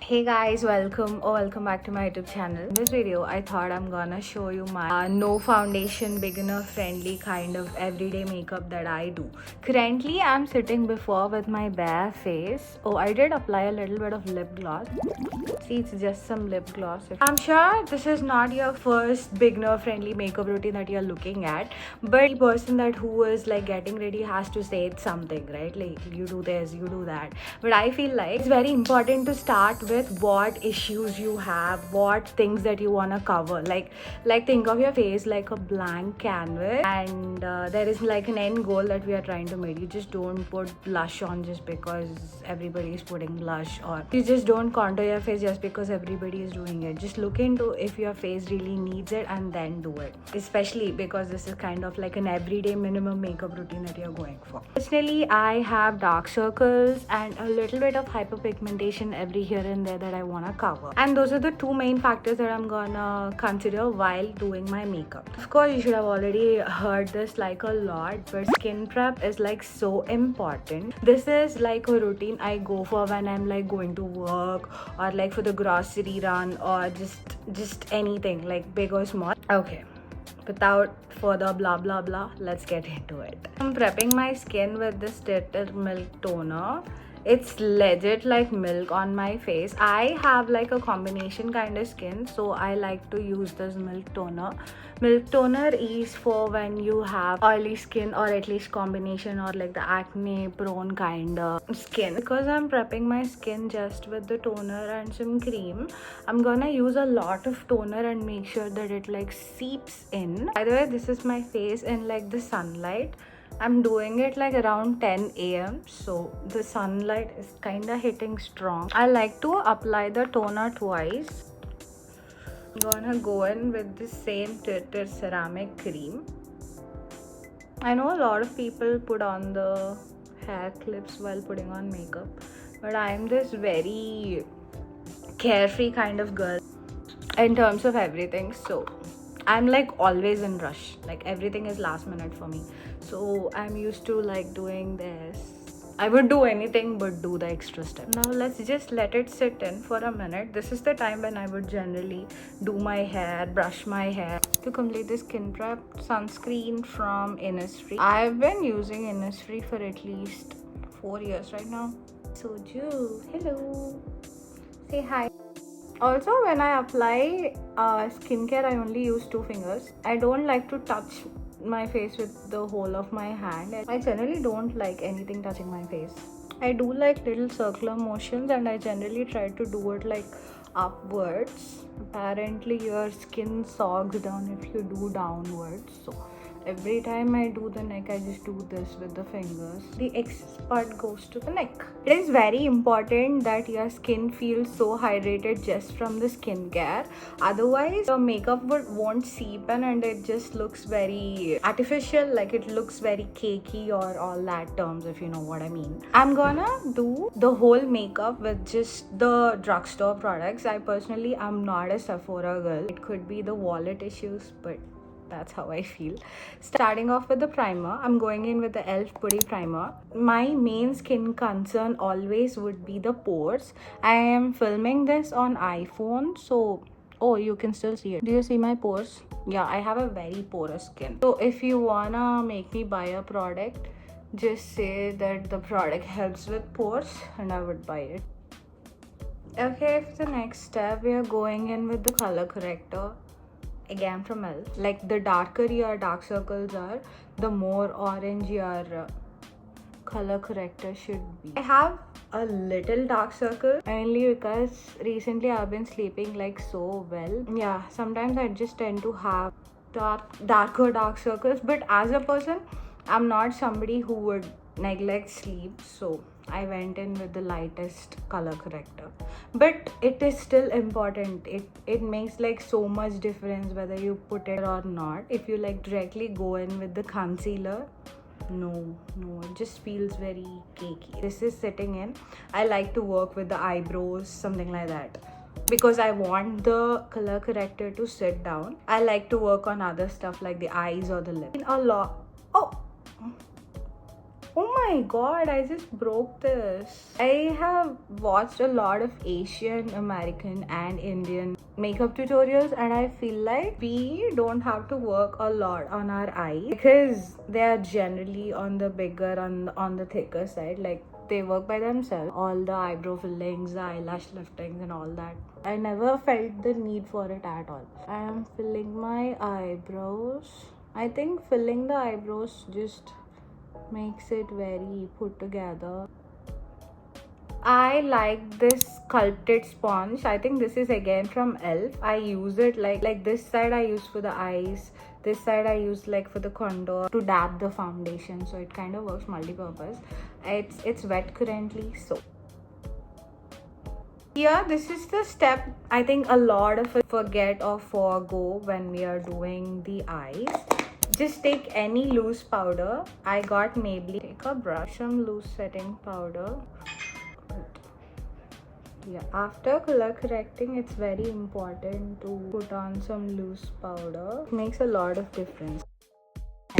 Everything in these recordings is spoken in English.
Hey guys, welcome back to my YouTube channel. In this video I thought I'm gonna show you my no foundation, beginner friendly kind of everyday makeup that I do. Currently I'm sitting before with my bare face. Oh, I did apply a little bit of lip gloss. See, it's just some lip gloss. I'm sure this is not your first beginner friendly makeup routine that you're looking at, but the person that who is like getting ready has to say it's something, right? Like you do this, you do that. But I feel like it's very important to start with what issues you have, what things that you want to cover. Like think of your face like a blank canvas, and there is like an end goal that we are trying to make. You just don't put blush on just because everybody is putting blush, or you just don't contour your face just because everybody is doing it. Just look into if your face really needs it and then do it, especially because this is kind of like an everyday minimum makeup routine that you're going for. Personally, I have dark circles and a little bit of hyperpigmentation every here and there that I want to cover, and those are the two main factors that I'm gonna consider while doing my makeup. Of course, you should have already heard this like a lot, but skin prep is like so important. This is like a routine I go for when I'm like going to work, or like for the grocery run, or just anything like big or small. Okay, without further blah blah blah, let's get into it. I'm prepping my skin with this Tirtir Milk Toner. It's legit like milk on my face. I have like a combination kind of skin, so I like to use this milk toner. Milk toner is for when you have oily skin, or at least combination, or like the acne prone kind of skin. Because I'm prepping my skin just with the toner and some cream, I'm gonna use a lot of toner and make sure that it like seeps in. By the way, this is my face in like the sunlight. I'm doing it like around 10 a.m. so the sunlight is kind of hitting strong. I like to apply the toner twice. I'm gonna go in with the same Tirtir ceramic cream. I know a lot of people put on the hair clips while putting on makeup, but I'm this very carefree kind of girl in terms of everything, so I'm like always in rush. Like everything is last minute for me, so I'm used to like doing this. I would do anything but do the extra step. Now let's just let it sit in for a minute. This is the time when I would generally do my hair, brush my hair. To complete this skin prep, sunscreen from Innisfree. I've been using Innisfree for at least 4 years right now. Soju, hello, say hi. Also, when I apply skincare, I only use 2 fingers. I don't like to touch my face with the whole of my hand. I generally don't like anything touching my face. I do like little circular motions, and I generally try to do it like upwards. Apparently your skin sogs down if you do downwards, so every time I do the neck, I just do this with the fingers. The excess part goes to the neck. It is very important that your skin feels so hydrated just from the skincare. Otherwise, your makeup won't seep in, and it just looks very artificial. Like it looks very cakey, or all that terms, if you know what I mean. I'm gonna do the whole makeup with just the drugstore products. I personally am not a Sephora girl. It could be the wallet issues, but that's how I feel. Starting off with the primer, I'm going in with the E.L.F. Putty Primer. My main skin concern always would be the pores. I am filming this on iPhone, so oh, you can still see it. Do you see my pores? Yeah, I have a very porous skin. So if you wanna make me buy a product, just say that the product helps with pores and I would buy it. Okay, for the next step, we are going in with the color corrector. Again from E.L.F. Like the darker your dark circles are, the more orange your color corrector should be. I have a little dark circle, mainly because recently I've been sleeping like so well. Yeah, sometimes I just tend to have darker dark circles, but as a person, I'm not somebody who would neglect sleep, so I went in with the lightest color corrector. But it is still important. It makes like so much difference whether you put it or not. If you like directly go in with the concealer, no, it just feels very cakey. This is sitting in. I like to work with the eyebrows, something like that, because I want the color corrector to sit down. I like to work on other stuff like the eyes or the lips. A lot. Oh, Oh my god, I just broke this. I have watched a lot of Asian, American and Indian makeup tutorials, and I feel like we don't have to work a lot on our eyes because they are generally on the bigger, on the thicker side. Like, they work by themselves. All the eyebrow fillings, the eyelash liftings and all that. I never felt the need for it at all. I am filling my eyebrows. I think filling the eyebrows just makes it very put together. I like this sculpted sponge. I think this is again from E.L.F. I use it like this side I use for the eyes, this side I use like for the contour to dab the foundation, so it kind of works multi-purpose. It's wet currently, so yeah, this is the step I think a lot of us forget or forego when we are doing the eyes. Just take any loose powder. I got Maybelline. Take a brush, some loose setting powder. Yeah, after color correcting, it's very important to put on some loose powder. It makes a lot of difference.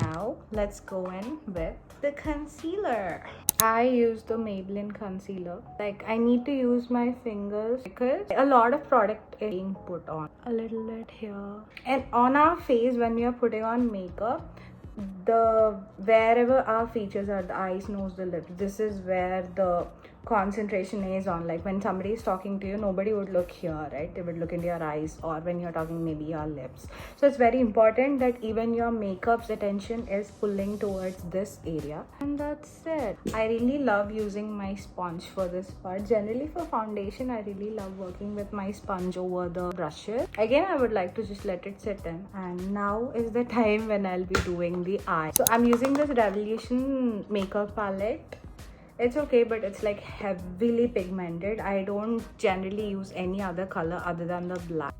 Now, let's go in with the concealer. I use the Maybelline concealer. Like, I need to use my fingers because a lot of product is being put on. A little bit here. And on our face, when we are putting on makeup, wherever our features are, the eyes, nose, the lips, this is where the concentration is on. Like, when somebody is talking to you, nobody would look here, right? They would look into your eyes, or when you're talking, maybe your lips. So it's very important that even your makeup's attention is pulling towards this area. And that's it. I really love using my sponge for this part. Generally for foundation, I really love working with my sponge over the brushes. Again, I would like to just let it sit in, and now is the time when I'll be doing the eye. So I'm using this Revolution makeup palette. It's okay, but it's like heavily pigmented. I don't generally use any other color other than the black.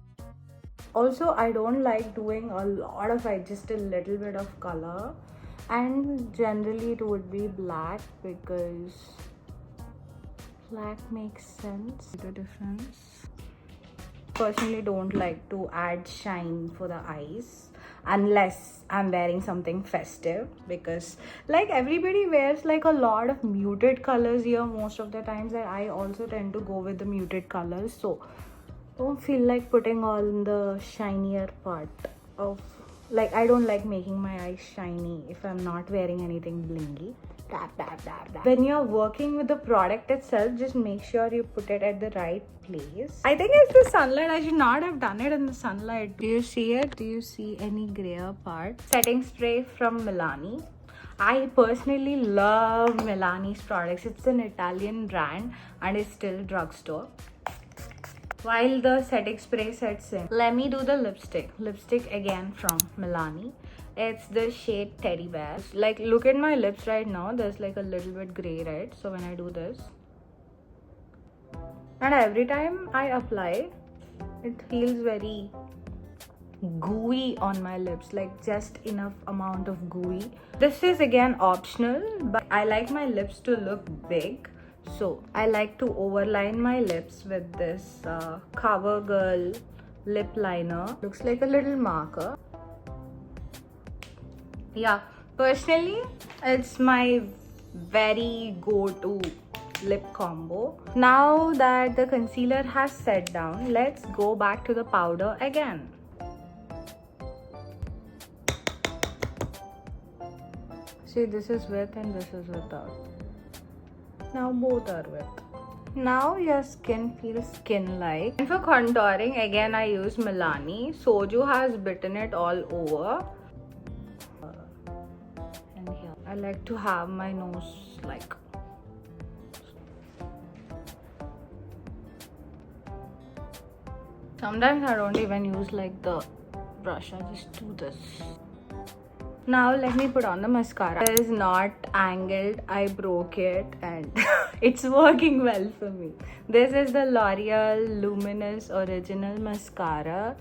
Also, I don't like doing a lot of just a little bit of color, and generally it would be black because black makes sense. The difference. Personally, don't like to add shine for the eyes unless I'm wearing something festive, because like everybody wears like a lot of muted colors here most of the times, and I also tend to go with the muted colors, so don't feel like putting on the shinier part of, like, I don't like making my eyes shiny if I'm not wearing anything blingy. Tap, tap, tap, tap. When you're working with the product itself, just make sure you put it at the right place. I think it's the sunlight. I should not have done it in the sunlight. Do you see it? Do you see any grayer part? Setting spray from Milani. I personally love Milani's products. It's an Italian brand and it's still drugstore. While the setting spray sets in, let me do the lipstick. Lipstick again from Milani. It's the shade Teddy Bear. Like, look at my lips right now. There's like a little bit gray, right? So when I do this, and every time I apply, it feels very gooey on my lips, like just enough amount of gooey. This is again optional, but I like my lips to look big, so I like to overline my lips with this CoverGirl lip liner. Looks like a little marker. Yeah, personally, it's my very go-to lip combo. Now that the concealer has set down, let's go back to the powder again. See, this is with and this is without. Now both are with. Now your skin feels skin-like. And for contouring, again I use Milani. Soju has bitten it all over. And here, I like to have my nose like. Sometimes I don't even use like the brush, I just do this. Now let me put on the mascara. It is not angled, I broke it and it's working well for me. This is the L'Oreal Luminous Original Mascara.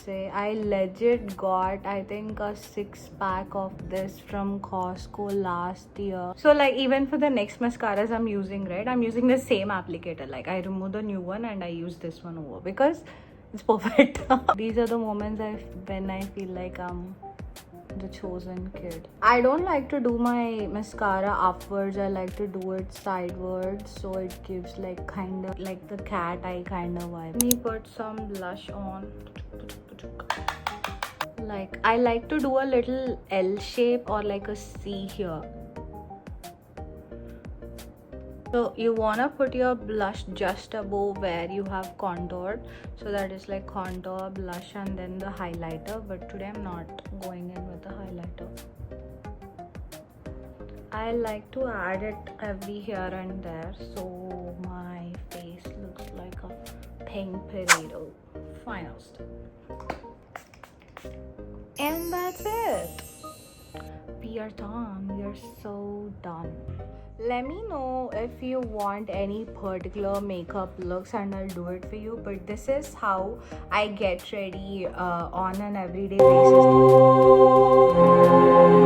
I legit got, I think, a 6-pack of this from Costco last year. So like, even for the next mascaras I'm using, right, I'm using the same applicator. Like, I remove the new one and I use this one over because it's perfect. These are the moments when I feel like I'm the chosen kid. I don't like to do my mascara upwards. I like to do it sidewards, so it gives like kind of like the cat eye kind of vibe. Let me put some blush on. Like I like to do a little L shape or like a C here. So you wanna put your blush just above where you have contoured, so that is like contour, blush, and then the highlighter. But today I'm not going in with the highlighter. I like to add it every here and there, so my face looks like a pink parado. Final step. And that's it. We are done. We are so done. Let me know if you want any particular makeup looks and I'll do it for you. But this is how I get ready on an everyday basis.